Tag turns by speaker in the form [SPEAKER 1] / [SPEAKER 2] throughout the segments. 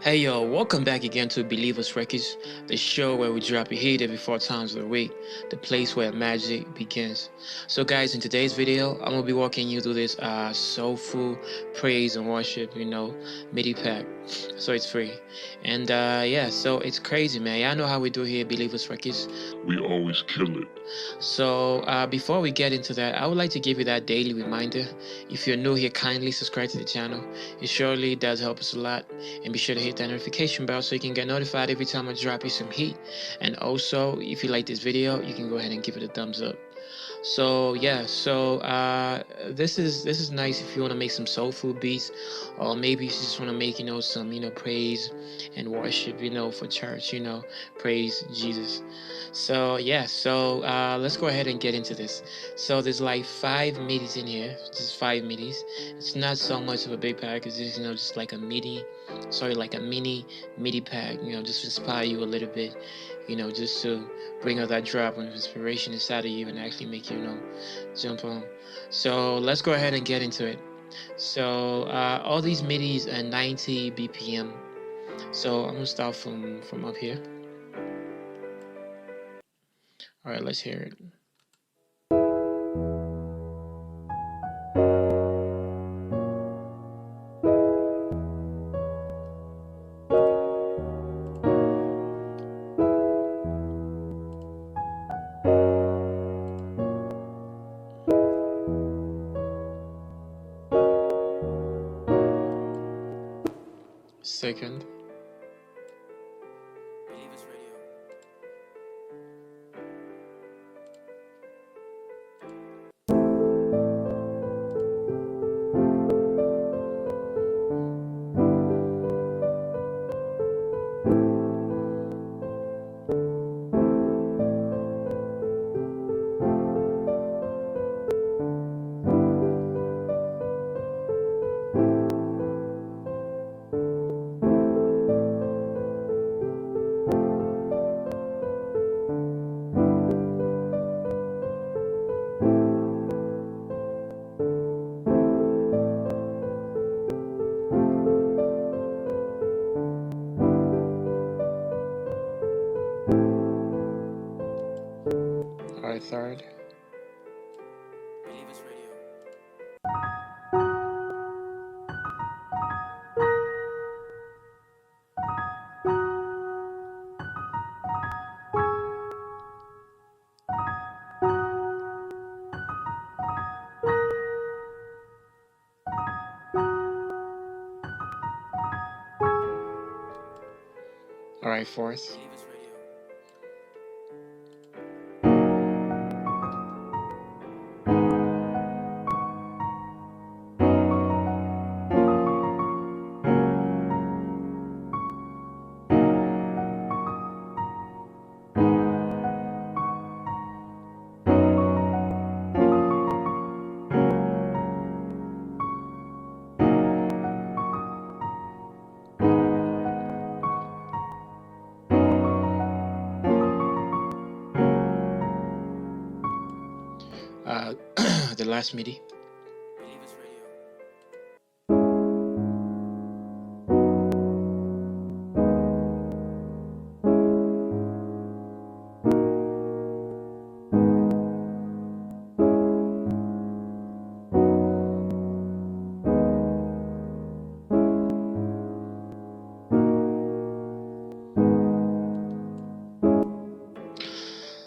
[SPEAKER 1] Hey yo, welcome back again to Believers Records, the show where we drop your heat every 4 times of the week, the place where magic begins. So guys, in today's video, I'm gonna be walking you through this soulful praise and worship, MIDI pack. So it's free. And yeah, so it's crazy, man. Y'all know how we do here at Believers Records.
[SPEAKER 2] We always kill it.
[SPEAKER 1] So before we get into that, I would like to give you that daily reminder. If you're new here, kindly subscribe to the channel. It surely does help us a lot. And be sure to hit that notification bell so you can get notified every time I drop you some heat. And also, if you like this video, you can go ahead and give it a thumbs up. So yeah, this is nice if you want to make some soulful beats, or maybe you just want to make some praise and worship for church, praise Jesus. So yeah, let's go ahead and get into this. So there's like 5 midis in here, just 5 midis. It's not so much of a big pack, it's just just like a like a mini MIDI pack, just to inspire you a little bit, just to bring out that drop of inspiration inside of you and actually make you, jump on. So let's go ahead and get into it. So all these midis are 90 BPM. So I'm gonna start from up here. All right, let's hear it. Second. Alright, third. Alright, fourth. The last MIDI.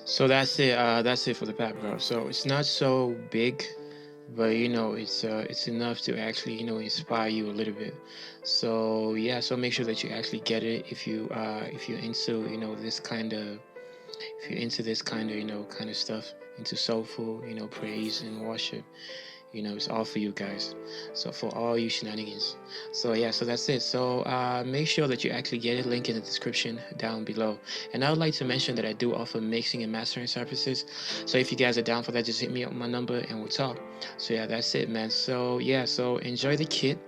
[SPEAKER 1] So that's it. That's it for the pack, bro. So it's not so big, but it's enough to actually inspire you a little bit. So yeah, so make sure that you actually get it if you're into this kind of if you're into this kind of kind of stuff, into soulful praise and worship. It's all for you guys. So for all you shenanigans. So yeah, so that's it. So make sure that you actually get it. Link in the description down below. And I would like to mention that I do offer mixing and mastering services. So if you guys are down for that, just hit me up on my number and we'll talk. So yeah, that's it, man. So yeah, so enjoy the kit.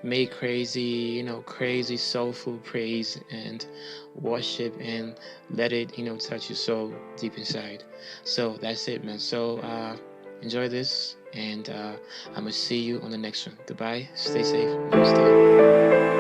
[SPEAKER 1] Make crazy, crazy soulful praise and worship, and let it touch your soul deep inside. So that's it, man. So enjoy this, and I'm gonna see you on the next one. Goodbye, stay safe, namaste.